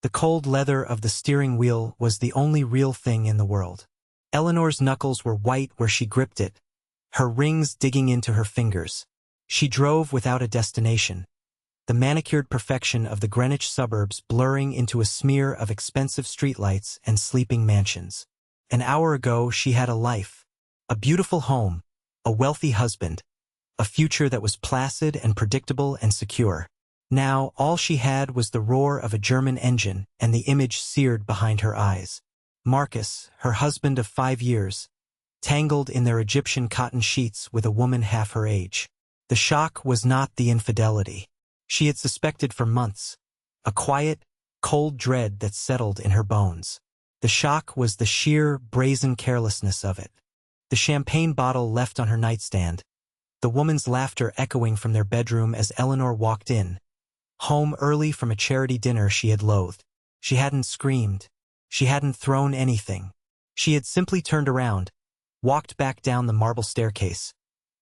The cold leather of the steering wheel was the only real thing in the world. Eleanor's knuckles were white where she gripped it, her rings digging into her fingers. She drove without a destination, the manicured perfection of the Greenwich suburbs blurring into a smear of expensive streetlights and sleeping mansions. An hour ago she had a life, a beautiful home, a wealthy husband, a future that was placid and predictable and secure. Now all she had was the roar of a German engine and the image seared behind her eyes. Marcus, her husband of 5 years, tangled in their Egyptian cotton sheets with a woman half her age. The shock was not the infidelity she had suspected for months, a quiet, cold dread that settled in her bones. The shock was the sheer, brazen carelessness of it. The champagne bottle left on her nightstand, the woman's laughter echoing from their bedroom as Eleanor walked in, home early from a charity dinner she had loathed. She hadn't screamed. She hadn't thrown anything. She had simply turned around, walked back down the marble staircase,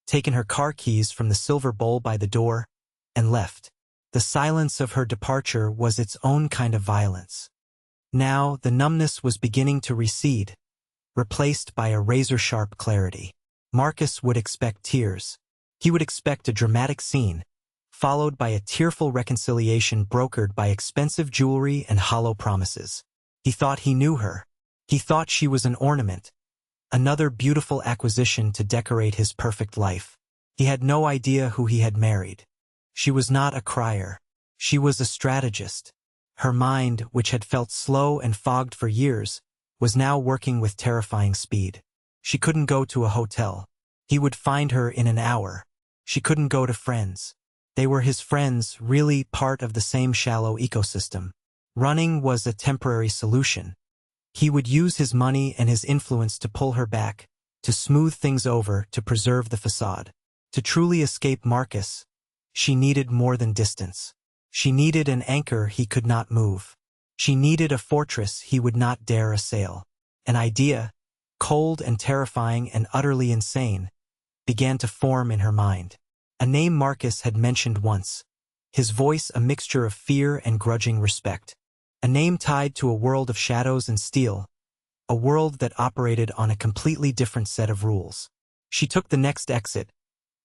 taken her car keys from the silver bowl by the door, and left. The silence of her departure was its own kind of violence. Now the numbness was beginning to recede, replaced by a razor-sharp clarity. Marcus would expect tears. He would expect a dramatic scene, followed by a tearful reconciliation brokered by expensive jewelry and hollow promises. He thought he knew her. He thought she was an ornament, another beautiful acquisition to decorate his perfect life. He had no idea who he had married. She was not a crier. She was a strategist. Her mind, which had felt slow and fogged for years, was now working with terrifying speed. She couldn't go to a hotel. He would find her in an hour. She couldn't go to friends. They were his friends, really part of the same shallow ecosystem. Running was a temporary solution. He would use his money and his influence to pull her back, to smooth things over, to preserve the facade. To truly escape Marcus, she needed more than distance. She needed an anchor he could not move. She needed a fortress he would not dare assail. An idea, cold and terrifying and utterly insane, began to form in her mind. A name Marcus had mentioned once, his voice a mixture of fear and grudging respect. A name tied to a world of shadows and steel, a world that operated on a completely different set of rules. She took the next exit,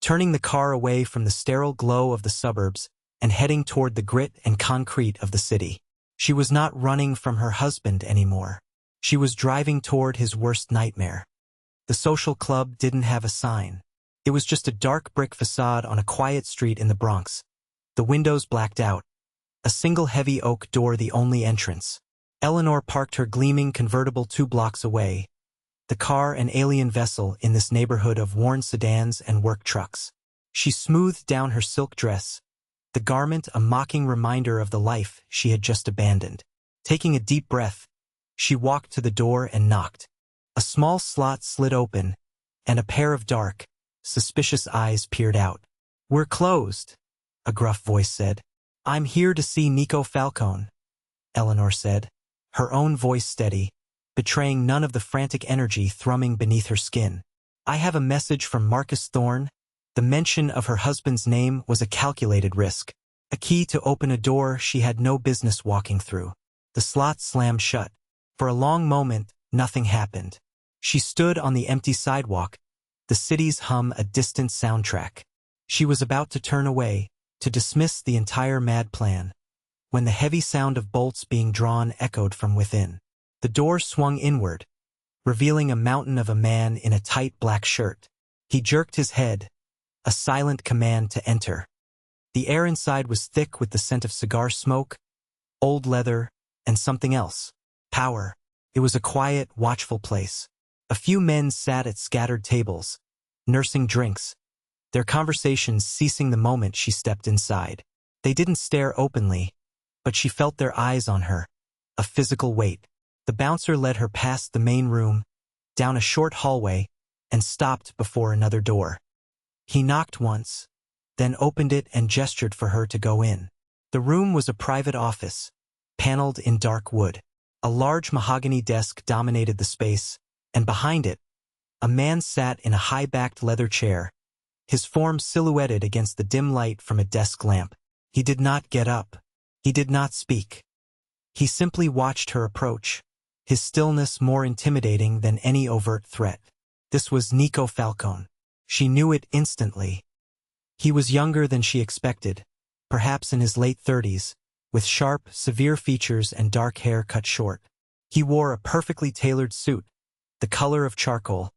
turning the car away from the sterile glow of the suburbs and heading toward the grit and concrete of the city. She was not running from her husband anymore. She was driving toward his worst nightmare. The social club didn't have a sign. It was just a dark brick facade on a quiet street in the Bronx, the windows blacked out, a single heavy oak door the only entrance. Eleanor parked her gleaming convertible 2 blocks away, the car an alien vessel in this neighborhood of worn sedans and work trucks. She smoothed down her silk dress, the garment a mocking reminder of the life she had just abandoned. Taking a deep breath, she walked to the door and knocked. A small slot slid open, and a pair of dark, suspicious eyes peered out. "We're closed," a gruff voice said. "I'm here to see Nico Falcone," Eleanor said, her own voice steady, betraying none of the frantic energy thrumming beneath her skin. "I have a message from Marcus Thorne." The mention of her husband's name was a calculated risk, a key to open a door she had no business walking through. The slot slammed shut. For a long moment, nothing happened. She stood on the empty sidewalk, the city's hum a distant soundtrack. She was about to turn away, to dismiss the entire mad plan, when the heavy sound of bolts being drawn echoed from within. The door swung inward, revealing a mountain of a man in a tight black shirt. He jerked his head, a silent command to enter. The air inside was thick with the scent of cigar smoke, old leather, and something else. Power. It was a quiet, watchful place. A few men sat at scattered tables, nursing drinks, their conversations ceasing the moment she stepped inside. They didn't stare openly, but she felt their eyes on her, a physical weight. The bouncer led her past the main room, down a short hallway, and stopped before another door. He knocked once, then opened it and gestured for her to go in. The room was a private office, paneled in dark wood. A large mahogany desk dominated the space, and behind it, a man sat in a high-backed leather chair, his form silhouetted against the dim light from a desk lamp. He did not get up. He did not speak. He simply watched her approach, his stillness more intimidating than any overt threat. This was Nico Falcone. She knew it instantly. He was younger than she expected, perhaps in his late 30s, with sharp, severe features and dark hair cut short. He wore a perfectly tailored suit, the color of charcoal,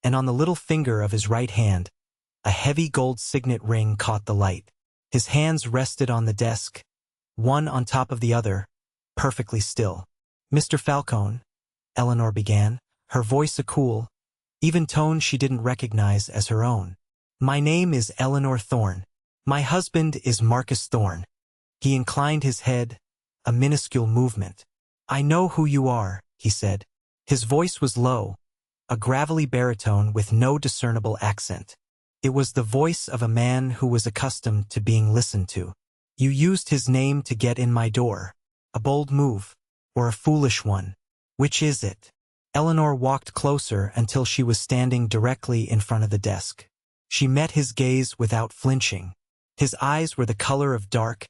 and on the little finger of his right hand, a heavy gold signet ring caught the light. His hands rested on the desk, one on top of the other, perfectly still. "Mr. Falcone," Eleanor began, her voice a cool, even tone she didn't recognize as her own. "My name is Eleanor Thorne. My husband is Marcus Thorne." He inclined his head, a minuscule movement. "I know who you are," he said. His voice was low, a gravelly baritone with no discernible accent. It was the voice of a man who was accustomed to being listened to. "You used his name to get in my door. A bold move, or a foolish one. Which is it?" Eleanor walked closer until she was standing directly in front of the desk. She met his gaze without flinching. His eyes were the color of dark,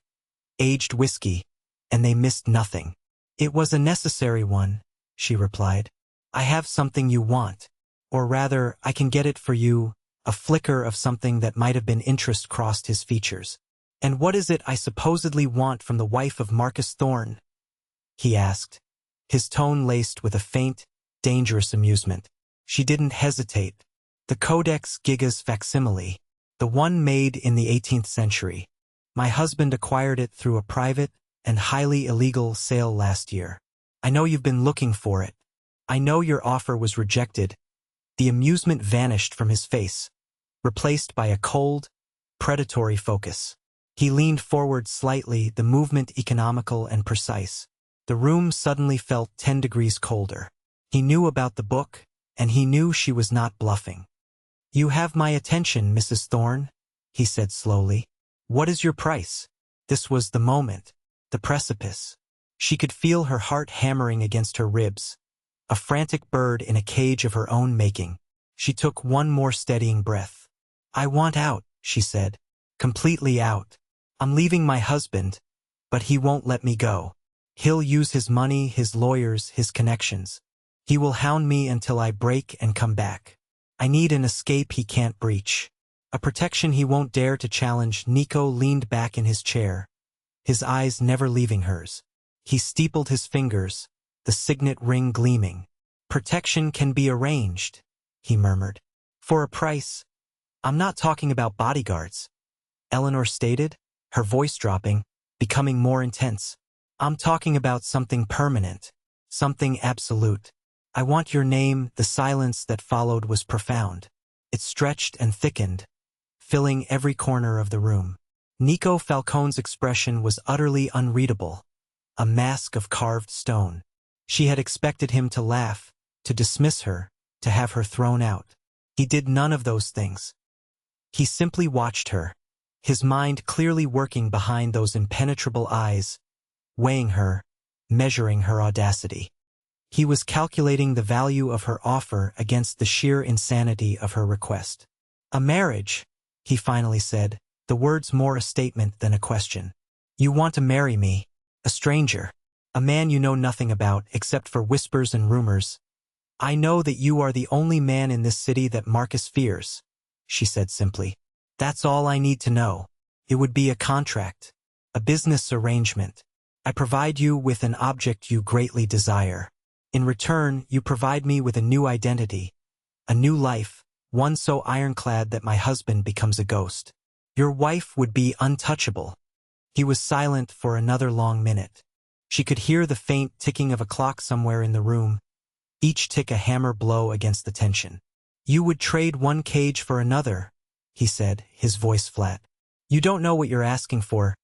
aged whiskey, and they missed nothing. "It was a necessary one," she replied. "I have something you want. Or rather, I can get it for you." A flicker of something that might have been interest crossed his features. "And what is it I supposedly want from the wife of Marcus Thorne?" he asked, his tone laced with a faint, dangerous amusement. She didn't hesitate. "The Codex Gigas facsimile, the one made in the 18th century. My husband acquired it through a private and highly illegal sale last year. I know you've been looking for it. I know your offer was rejected." The amusement vanished from his face, replaced by a cold, predatory focus. He leaned forward slightly, the movement economical and precise. The room suddenly felt 10 degrees colder. He knew about the book, and he knew she was not bluffing. "You have my attention, Mrs. Thorne," he said slowly. "What is your price?" This was the moment, the precipice. She could feel her heart hammering against her ribs, a frantic bird in a cage of her own making. She took one more steadying breath. "I want out," she said. "Completely out. I'm leaving my husband, but he won't let me go. He'll use his money, his lawyers, his connections. He will hound me until I break and come back. I need an escape he can't breach, a protection he won't dare to challenge." Nico leaned back in his chair, his eyes never leaving hers. He steepled his fingers, the signet ring gleaming. "Protection can be arranged," he murmured. "For a price. I'm not talking about bodyguards," Eleanor stated, her voice dropping, becoming more intense. "I'm talking about something permanent, something absolute. I want your name." The silence that followed was profound. It stretched and thickened, filling every corner of the room. Nico Falcone's expression was utterly unreadable, a mask of carved stone. She had expected him to laugh, to dismiss her, to have her thrown out. He did none of those things. He simply watched her, his mind clearly working behind those impenetrable eyes, weighing her, measuring her audacity. He was calculating the value of her offer against the sheer insanity of her request. "A marriage," he finally said, the words more a statement than a question. "You want to marry me, a stranger, a man you know nothing about except for whispers and rumors. I know that you are the only man in this city that Marcus fears," she said simply. "That's all I need to know. It would be a contract, a business arrangement. I provide you with an object you greatly desire. In return, you provide me with a new identity, a new life, one so ironclad that my husband becomes a ghost. Your wife would be untouchable." He was silent for another long minute. She could hear the faint ticking of a clock somewhere in the room, each tick a hammer blow against the tension. "You would trade one cage for another," he said, his voice flat. "You don't know what you're asking for."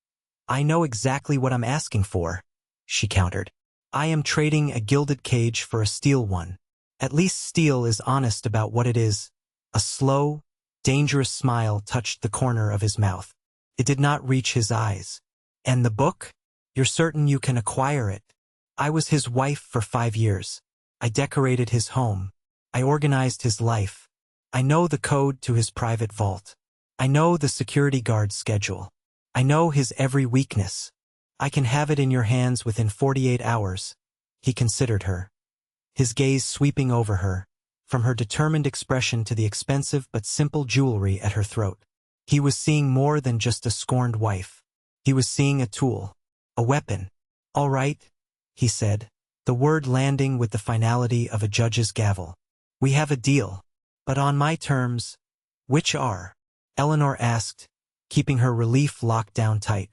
"I know exactly what I'm asking for," she countered. "I am trading a gilded cage for a steel one. At least steel is honest about what it is." A slow, dangerous smile touched the corner of his mouth. It did not reach his eyes. "And the book? You're certain you can acquire it?" "I was his wife for 5 years. I decorated his home. I organized his life. I know the code to his private vault. I know the security guard's schedule. I know his every weakness. I can have it in your hands within 48 hours. He considered her, his gaze sweeping over her, from her determined expression to the expensive but simple jewelry at her throat. He was seeing more than just a scorned wife. He was seeing a tool, a weapon. All right, he said, the word landing with the finality of a judge's gavel. We have a deal, but on my terms. Which are? Eleanor asked, keeping her relief locked down tight.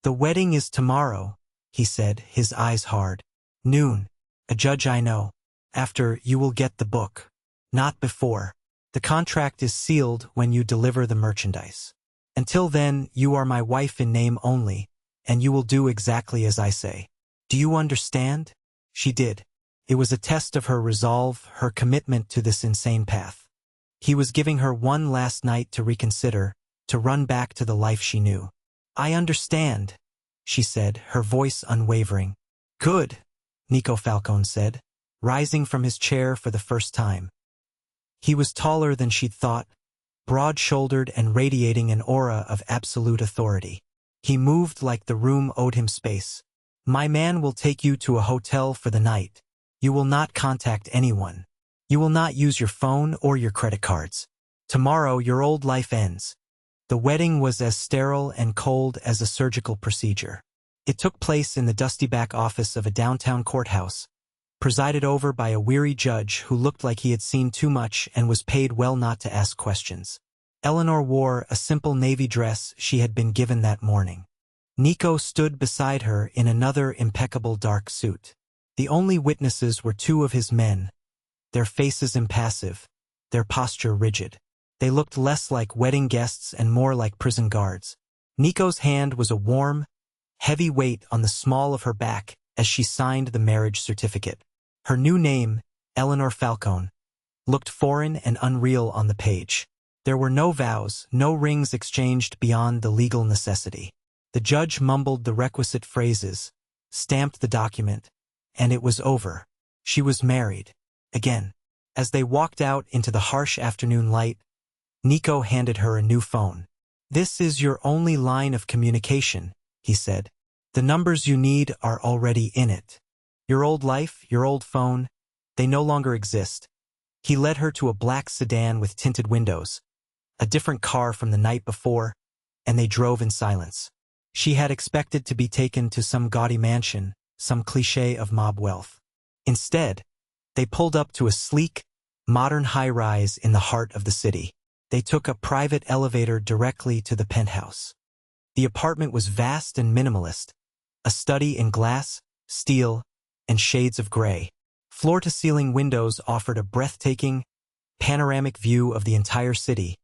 The wedding is tomorrow, he said, his eyes hard. Noon. A judge I know. After, you will get the book. Not before. The contract is sealed when you deliver the merchandise. Until then, you are my wife in name only, and you will do exactly as I say. Do you understand? She did. It was a test of her resolve, her commitment to this insane path. He was giving her one last night to reconsider, to run back to the life she knew. I understand, she said, her voice unwavering. Good, Nico Falcone said, rising from his chair for the first time. He was taller than she'd thought, broad-shouldered and radiating an aura of absolute authority. He moved like the room owed him space. My man will take you to a hotel for the night. You will not contact anyone. You will not use your phone or your credit cards. Tomorrow your old life ends. The wedding was as sterile and cold as a surgical procedure. It took place in the dusty back office of a downtown courthouse, presided over by a weary judge who looked like he had seen too much and was paid well not to ask questions. Eleanor wore a simple navy dress she had been given that morning. Nico stood beside her in another impeccable dark suit. The only witnesses were two of his men, their faces impassive, their posture rigid. They looked less like wedding guests and more like prison guards. Nico's hand was a warm, heavy weight on the small of her back as she signed the marriage certificate. Her new name, Eleanor Falcone, looked foreign and unreal on the page. There were no vows, no rings exchanged beyond the legal necessity. The judge mumbled the requisite phrases, stamped the document, and it was over. She was married. Again. As they walked out into the harsh afternoon light, Nico handed her a new phone. This is your only line of communication, he said. The numbers you need are already in it. Your old life, your old phone, they no longer exist. He led her to a black sedan with tinted windows, a different car from the night before, and they drove in silence. She had expected to be taken to some gaudy mansion, some cliché of mob wealth. Instead, they pulled up to a sleek, modern high-rise in the heart of the city. They took a private elevator directly to the penthouse. The apartment was vast and minimalist, a study in glass, steel, and shades of gray. Floor-to-ceiling windows offered a breathtaking, panoramic view of the entire city,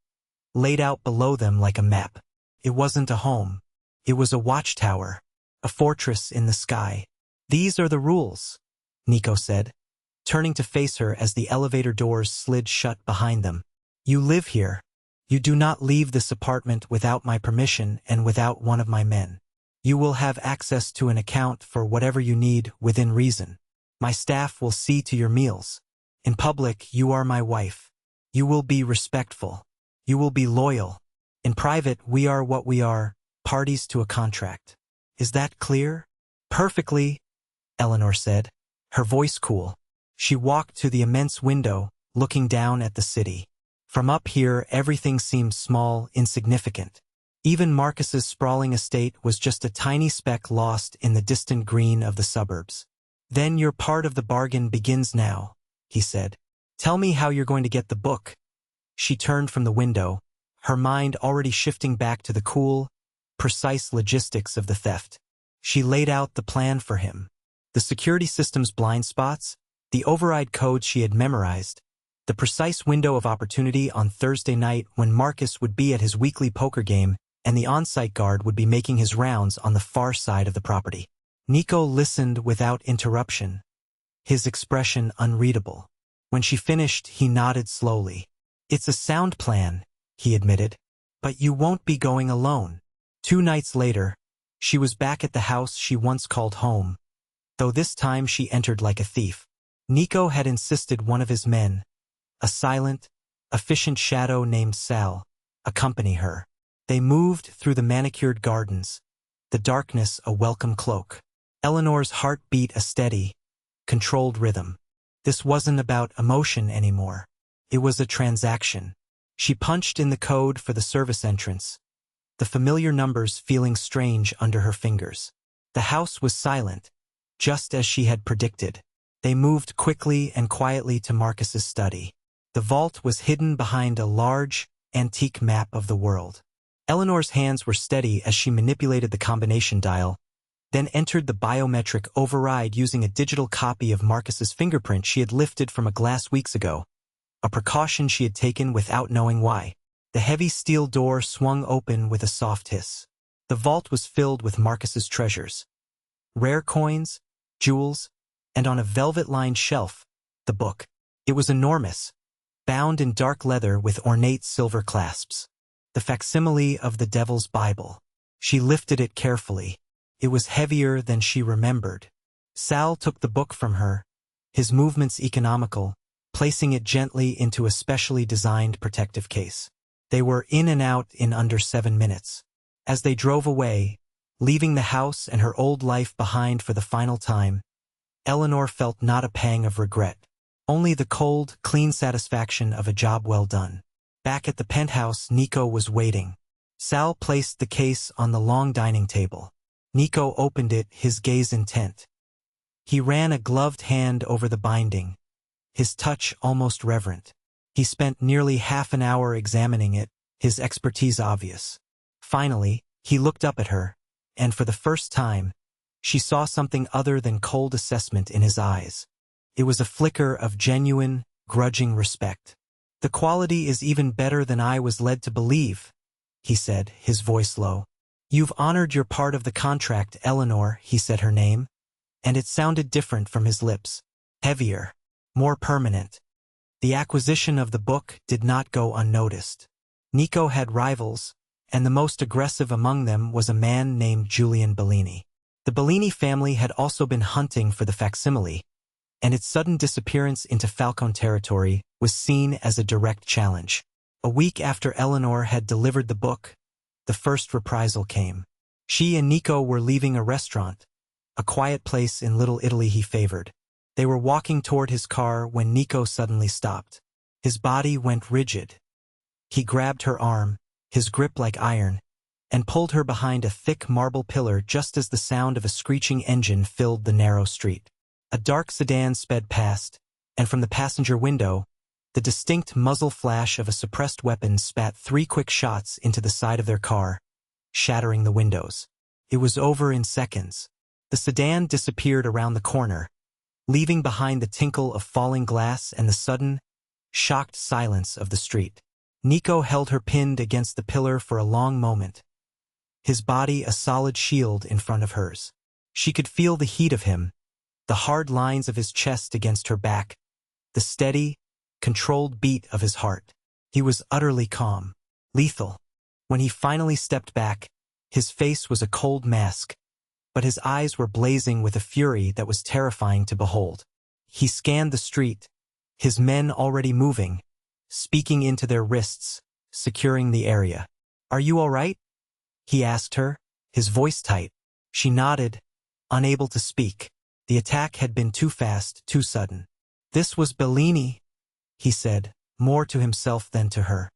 laid out below them like a map. It wasn't a home. It was a watchtower, a fortress in the sky. These are the rules, Nico said, turning to face her as the elevator doors slid shut behind them. You live here. You do not leave this apartment without my permission and without one of my men. You will have access to an account for whatever you need within reason. My staff will see to your meals. In public, you are my wife. You will be respectful. You will be loyal. In private, we are what we are, parties to a contract. Is that clear? Perfectly, Eleanor said, her voice cool. She walked to the immense window, looking down at the city. From up here, everything seemed small, insignificant. Even Marcus's sprawling estate was just a tiny speck lost in the distant green of the suburbs. Then your part of the bargain begins now, he said. Tell me how you're going to get the book. She turned from the window, her mind already shifting back to the cool, precise logistics of the theft. She laid out the plan for him. The security system's blind spots, the override codes she had memorized, the precise window of opportunity on Thursday night when Marcus would be at his weekly poker game and the on-site guard would be making his rounds on the far side of the property. Nico listened without interruption, his expression unreadable. When she finished, he nodded slowly. It's a sound plan, he admitted, but you won't be going alone. 2 nights later, she was back at the house she once called home, though this time she entered like a thief. Nico had insisted one of his men, a silent, efficient shadow named Sal, accompany her. They moved through the manicured gardens, the darkness a welcome cloak. Eleanor's heart beat a steady, controlled rhythm. This wasn't about emotion anymore. It was a transaction. She punched in the code for the service entrance, the familiar numbers feeling strange under her fingers. The house was silent, just as she had predicted. They moved quickly and quietly to Marcus's study. The vault was hidden behind a large, antique map of the world. Eleanor's hands were steady as she manipulated the combination dial, then entered the biometric override using a digital copy of Marcus's fingerprint she had lifted from a glass weeks ago, a precaution she had taken without knowing why. The heavy steel door swung open with a soft hiss. The vault was filled with Marcus's treasures. Rare coins, jewels, and on a velvet-lined shelf, the book. It was enormous, bound in dark leather with ornate silver clasps. The facsimile of the Devil's Bible. She lifted it carefully. It was heavier than she remembered. Sal took the book from her, his movements economical, placing it gently into a specially designed protective case. They were in and out in under 7 minutes. As they drove away, leaving the house and her old life behind for the final time, Eleanor felt not a pang of regret, only the cold, clean satisfaction of a job well done. Back at the penthouse, Nico was waiting. Sal placed the case on the long dining table. Nico opened it, his gaze intent. He ran a gloved hand over the binding, his touch almost reverent. He spent nearly half an hour examining it, his expertise obvious. Finally, he looked up at her, and for the first time, she saw something other than cold assessment in his eyes. It was a flicker of genuine, grudging respect. "The quality is even better than I was led to believe," he said, his voice low. "You've honored your part of the contract, Eleanor," he said her name, and it sounded different from his lips. Heavier, more permanent. The acquisition of the book did not go unnoticed. Nico had rivals, and the most aggressive among them was a man named Julian Bellini. The Bellini family had also been hunting for the facsimile, and its sudden disappearance into Falcone territory was seen as a direct challenge. A week after Eleanor had delivered the book, the first reprisal came. She and Nico were leaving a restaurant, a quiet place in Little Italy he favored. They were walking toward his car when Nico suddenly stopped. His body went rigid. He grabbed her arm, his grip like iron, and pulled her behind a thick marble pillar just as the sound of a screeching engine filled the narrow street. A dark sedan sped past, and from the passenger window, the distinct muzzle flash of a suppressed weapon spat 3 quick shots into the side of their car, shattering the windows. It was over in seconds. The sedan disappeared around the corner, leaving behind the tinkle of falling glass and the sudden, shocked silence of the street. Nico held her pinned against the pillar for a long moment, his body a solid shield in front of hers. She could feel the heat of him, the hard lines of his chest against her back, the steady, controlled beat of his heart. He was utterly calm, lethal. When he finally stepped back, his face was a cold mask, but his eyes were blazing with a fury that was terrifying to behold. He scanned the street, his men already moving, speaking into their wrists, securing the area. "Are you all right?" he asked her, his voice tight. She nodded, unable to speak. The attack had been too fast, too sudden. "This was Bellini," he said, more to himself than to her.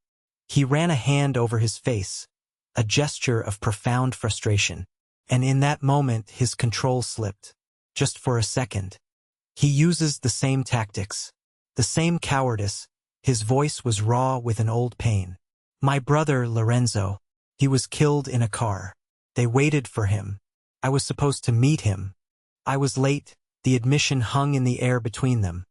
He ran a hand over his face, a gesture of profound frustration, and in that moment his control slipped. Just for a second. "He uses the same tactics, the same cowardice." His voice was raw with an old pain. "My brother, Lorenzo. He was killed in a car. They waited for him. I was supposed to meet him. I was late." The admission hung in the air between them.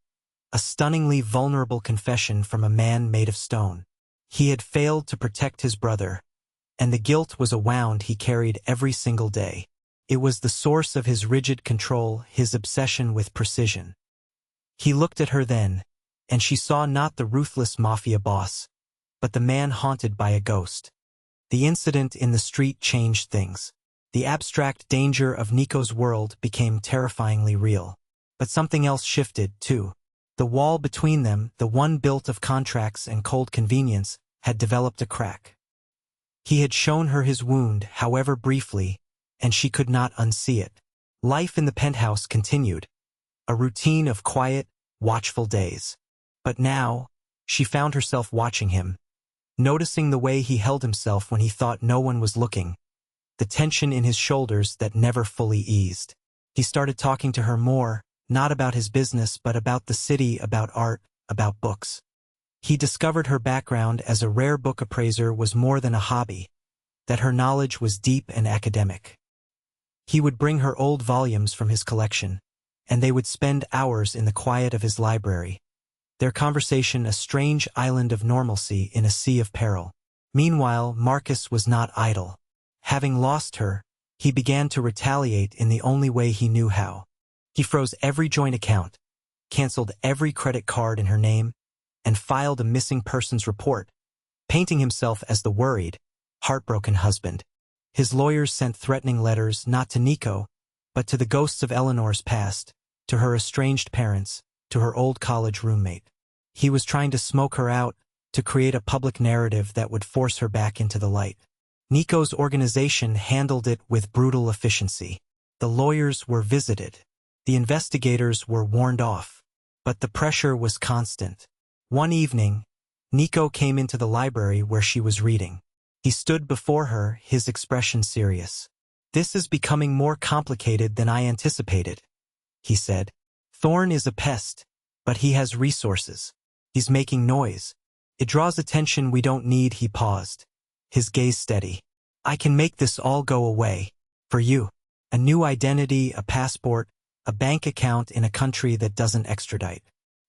A stunningly vulnerable confession from a man made of stone. He had failed to protect his brother, and the guilt was a wound he carried every single day. It was the source of his rigid control, his obsession with precision. He looked at her then, and she saw not the ruthless mafia boss, but the man haunted by a ghost. The incident in the street changed things. The abstract danger of Nico's world became terrifyingly real. But something else shifted, too. The wall between them, the one built of contracts and cold convenience, had developed a crack. He had shown her his wound, however briefly, and she could not unsee it. Life in the penthouse continued, a routine of quiet, watchful days. But now, she found herself watching him, noticing the way he held himself when he thought no one was looking, the tension in his shoulders that never fully eased. He started talking to her more, not about his business but about the city, about art, about books. He discovered her background as a rare book appraiser was more than a hobby, that her knowledge was deep and academic. He would bring her old volumes from his collection, and they would spend hours in the quiet of his library, their conversation a strange island of normalcy in a sea of peril. Meanwhile, Marcus was not idle. Having lost her, he began to retaliate in the only way he knew how. He froze every joint account, canceled every credit card in her name, and filed a missing persons report, painting himself as the worried, heartbroken husband. His lawyers sent threatening letters not to Nico, but to the ghosts of Eleanor's past, to her estranged parents, to her old college roommate. He was trying to smoke her out, to create a public narrative that would force her back into the light. Nico's organization handled it with brutal efficiency. The lawyers were visited. The investigators were warned off. But the pressure was constant. One evening, Nico came into the library where she was reading. He stood before her, his expression serious. "This is becoming more complicated than I anticipated," he said. "Thorn is a pest, but he has resources. He's making noise. It draws attention we don't need." He paused, his gaze steady. "I can make this all go away. For you. A new identity, a passport, a bank account in a country that doesn't extradite.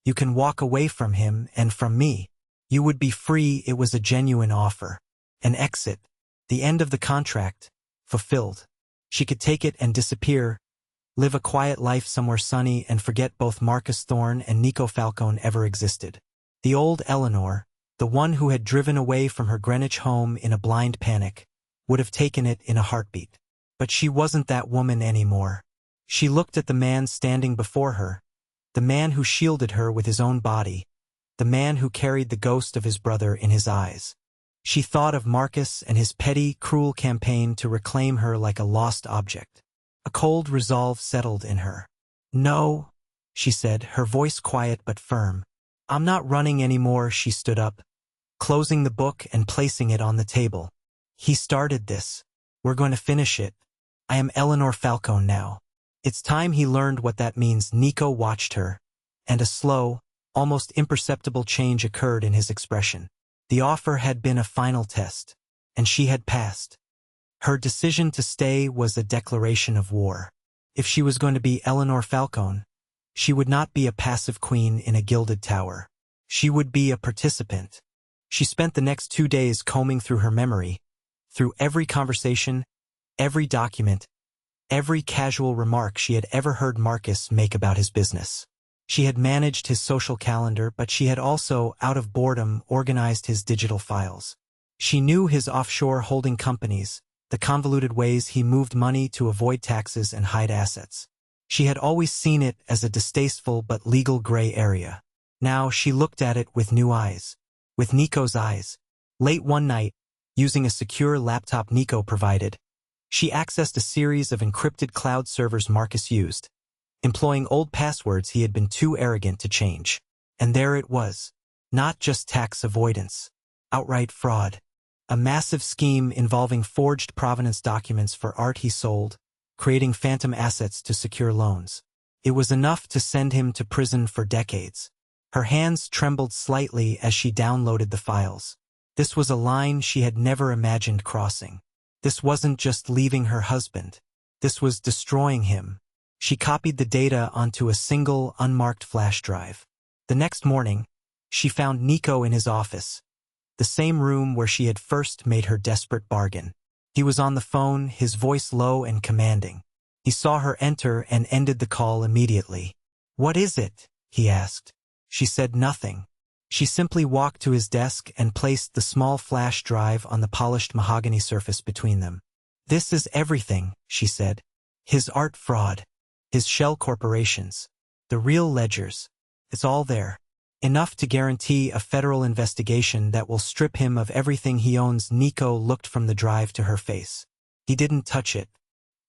You can walk away from him and from me. You would be free." It was a genuine offer. An exit. The end of the contract. Fulfilled. She could take it and disappear, live a quiet life somewhere sunny and forget both Marcus Thorn and Nico Falcone ever existed. The old Eleanor, the one who had driven away from her Greenwich home in a blind panic, would have taken it in a heartbeat. But she wasn't that woman anymore. She looked at the man standing before her, the man who shielded her with his own body, the man who carried the ghost of his brother in his eyes. She thought of Marcus and his petty, cruel campaign to reclaim her like a lost object. A cold resolve settled in her. "No," she said, her voice quiet but firm. "I'm not running anymore." She stood up, closing the book and placing it on the table. "He started this. We're going to finish it. I am Eleanor Falcone now. It's time he learned what that means." Nico watched her, and a slow, almost imperceptible change occurred in his expression. The offer had been a final test, and she had passed. Her decision to stay was a declaration of war. If she was going to be Eleanor Falcone, she would not be a passive queen in a gilded tower. She would be a participant. She spent the next 2 days combing through her memory, through every conversation, every document, every casual remark she had ever heard Marcus make about his business. She had managed his social calendar, but she had also, out of boredom, organized his digital files. She knew his offshore holding companies, the convoluted ways he moved money to avoid taxes and hide assets. She had always seen it as a distasteful but legal gray area. Now she looked at it with new eyes, with Nico's eyes. Late one night, using a secure laptop Nico provided, she accessed a series of encrypted cloud servers Marcus used, employing old passwords he had been too arrogant to change. And there it was. Not just tax avoidance. Outright fraud. A massive scheme involving forged provenance documents for art he sold, creating phantom assets to secure loans. It was enough to send him to prison for decades. Her hands trembled slightly as she downloaded the files. This was a line she had never imagined crossing. This wasn't just leaving her husband. This was destroying him. She copied the data onto a single, unmarked flash drive. The next morning, she found Nico in his office, the same room where she had first made her desperate bargain. He was on the phone, his voice low and commanding. He saw her enter and ended the call immediately. "What is it?" he asked. She said nothing. She simply walked to his desk and placed the small flash drive on the polished mahogany surface between them. "This is everything," she said. "His art fraud. His shell corporations. The real ledgers. It's all there. Enough to guarantee a federal investigation that will strip him of everything he owns." Nico looked from the drive to her face. He didn't touch it.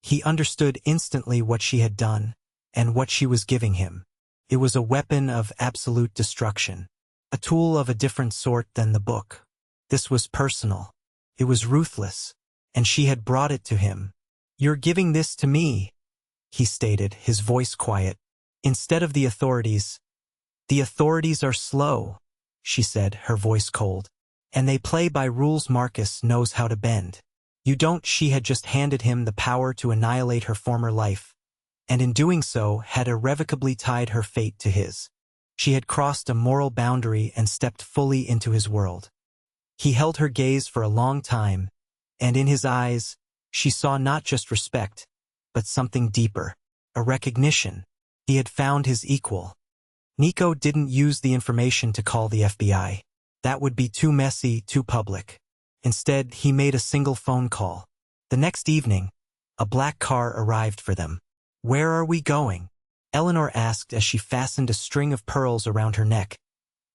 He understood instantly what she had done, and what she was giving him. It was a weapon of absolute destruction. A tool of a different sort than the book. This was personal. It was ruthless, and she had brought it to him. "You're giving this to me," he stated, his voice quiet. "Instead of the authorities." "The authorities are slow," she said, her voice cold. "And they play by rules Marcus knows how to bend. You don't." She had just handed him the power to annihilate her former life, and in doing so had irrevocably tied her fate to his. She had crossed a moral boundary and stepped fully into his world. He held her gaze for a long time, and in his eyes, she saw not just respect, but something deeper, a recognition. He had found his equal. Nico didn't use the information to call the FBI. That would be too messy, too public. Instead, he made a single phone call. The next evening, a black car arrived for them. "Where are we going?" Eleanor asked as she fastened a string of pearls around her neck,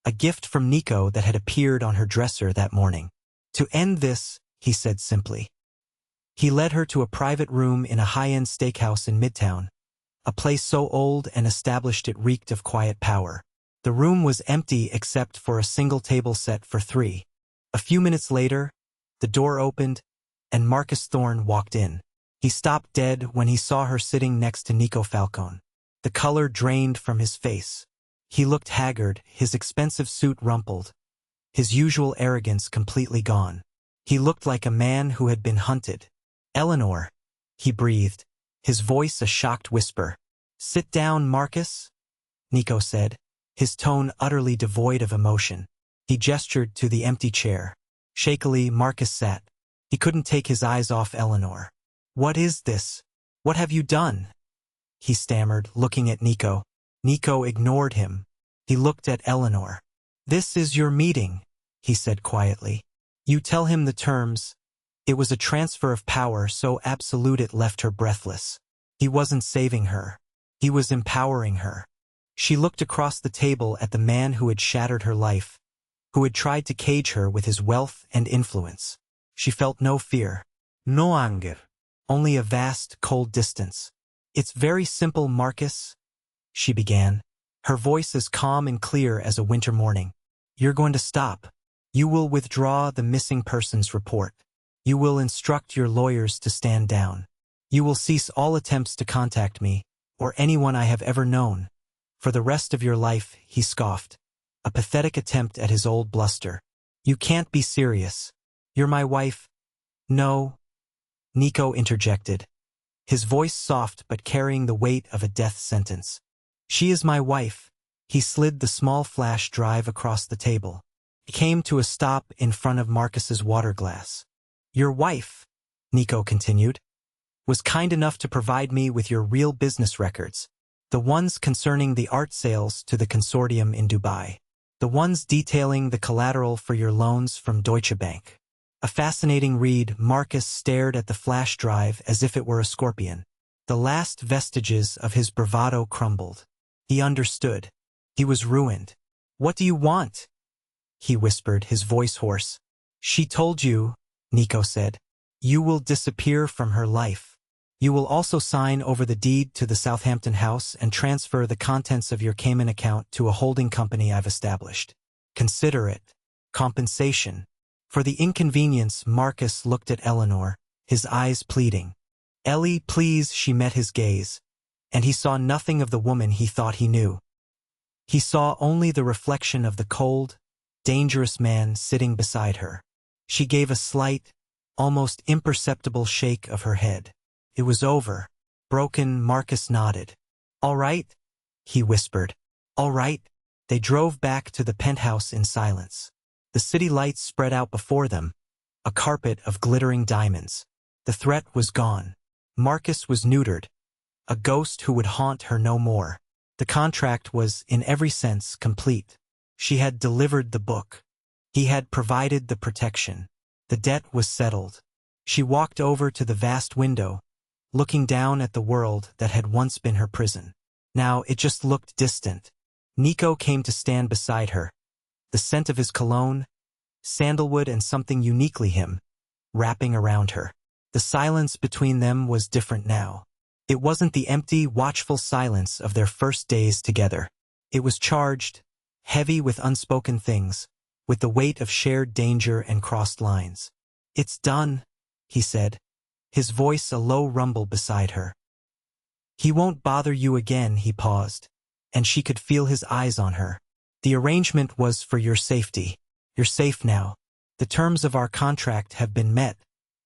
a gift from Nico that had appeared on her dresser that morning. "To end this," he said simply. He led her to a private room in a high-end steakhouse in Midtown, a place so old and established it reeked of quiet power. The room was empty except for a single table set for three. A few minutes later, the door opened, and Marcus Thorne walked in. He stopped dead when he saw her sitting next to Nico Falcone. The color drained from his face. He looked haggard, his expensive suit rumpled, his usual arrogance completely gone. He looked like a man who had been hunted. "Eleanor," he breathed, his voice a shocked whisper. "Sit down, Marcus," Nico said, his tone utterly devoid of emotion. He gestured to the empty chair. Shakily, Marcus sat. He couldn't take his eyes off Eleanor. "What is this? What have you done?" he stammered, looking at Nico. Nico ignored him. He looked at Eleanor. "This is your meeting," he said quietly. "You tell him the terms." It was a transfer of power so absolute it left her breathless. He wasn't saving her. He was empowering her. She looked across the table at the man who had shattered her life, who had tried to cage her with his wealth and influence. She felt no fear, no anger, only a vast, cold distance. "It's very simple, Marcus," she began, her voice as calm and clear as a winter morning. "You're going to stop. You will withdraw the missing persons report. You will instruct your lawyers to stand down. You will cease all attempts to contact me, or anyone I have ever known. For the rest of your life," he scoffed, a pathetic attempt at his old bluster. "You can't be serious. You're my wife." "No," Nico interjected, his voice soft but carrying the weight of a death sentence. "She is my wife." He slid the small flash drive across the table. He came to a stop in front of Marcus's water glass. "Your wife," Nico continued, "was kind enough to provide me with your real business records, the ones concerning the art sales to the consortium in Dubai, the ones detailing the collateral for your loans from Deutsche Bank." A fascinating read. Marcus stared at the flash drive as if it were a scorpion. The last vestiges of his bravado crumbled. He understood. He was ruined. "What do you want?" he whispered, his voice hoarse. "She told you," Nico said. "You will disappear from her life. You will also sign over the deed to the Southampton house and transfer the contents of your Cayman account to a holding company I've established. Consider it compensation for the inconvenience." Marcus looked at Eleanor, his eyes pleading. "Ellie, please." She met his gaze, and he saw nothing of the woman he thought he knew. He saw only the reflection of the cold, dangerous man sitting beside her. She gave a slight, almost imperceptible shake of her head. It was over. Broken. Marcus nodded. "All right," he whispered. "All right." They drove back to the penthouse in silence. The city lights spread out before them, a carpet of glittering diamonds. The threat was gone. Marcus was neutered, a ghost who would haunt her no more. The contract was, in every sense, complete. She had delivered the book. He had provided the protection. The debt was settled. She walked over to the vast window, looking down at the world that had once been her prison. Now it just looked distant. Nico came to stand beside her, the scent of his cologne, sandalwood and something uniquely him, wrapping around her. The silence between them was different now. It wasn't the empty, watchful silence of their first days together. It was charged, heavy with unspoken things, with the weight of shared danger and crossed lines. "It's done," he said, his voice a low rumble beside her. "He won't bother you again," he paused, and she could feel his eyes on her. "The arrangement was for your safety. You're safe now. The terms of our contract have been met."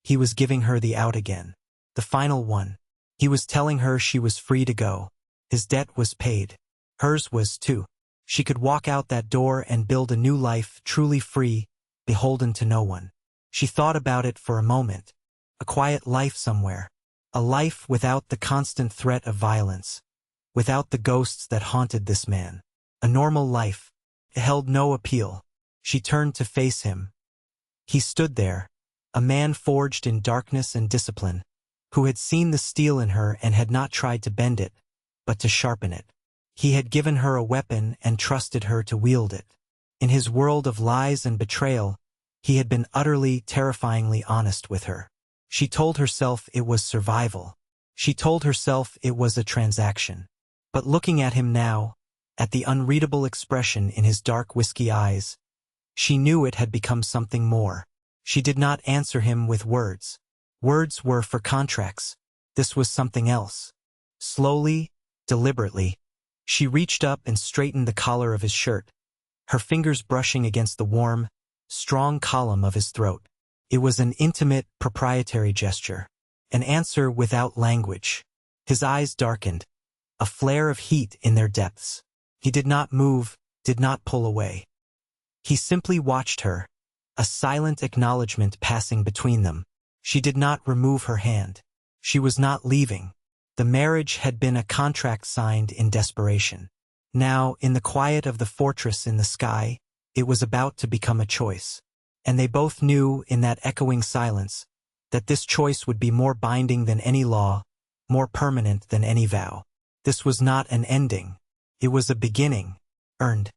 He was giving her the out again. The final one. He was telling her she was free to go. His debt was paid. Hers was too. She could walk out that door and build a new life, truly free, beholden to no one. She thought about it for a moment. A quiet life somewhere. A life without the constant threat of violence. Without the ghosts that haunted this man. A normal life. It held no appeal. She turned to face him. He stood there, a man forged in darkness and discipline, who had seen the steel in her and had not tried to bend it, but to sharpen it. He had given her a weapon and trusted her to wield it. In his world of lies and betrayal, he had been utterly, terrifyingly honest with her. She told herself it was survival. She told herself it was a transaction. But looking at him now, at the unreadable expression in his dark whiskey eyes, she knew it had become something more. She did not answer him with words. Words were for contracts. This was something else. Slowly, deliberately, she reached up and straightened the collar of his shirt, her fingers brushing against the warm, strong column of his throat. It was an intimate, proprietary gesture. An answer without language. His eyes darkened, a flare of heat in their depths. He did not move, did not pull away. He simply watched her, a silent acknowledgement passing between them. She did not remove her hand. She was not leaving. The marriage had been a contract signed in desperation. Now, in the quiet of the fortress in the sky, it was about to become a choice. And they both knew, in that echoing silence, that this choice would be more binding than any law, more permanent than any vow. This was not an ending. It was a beginning, earned.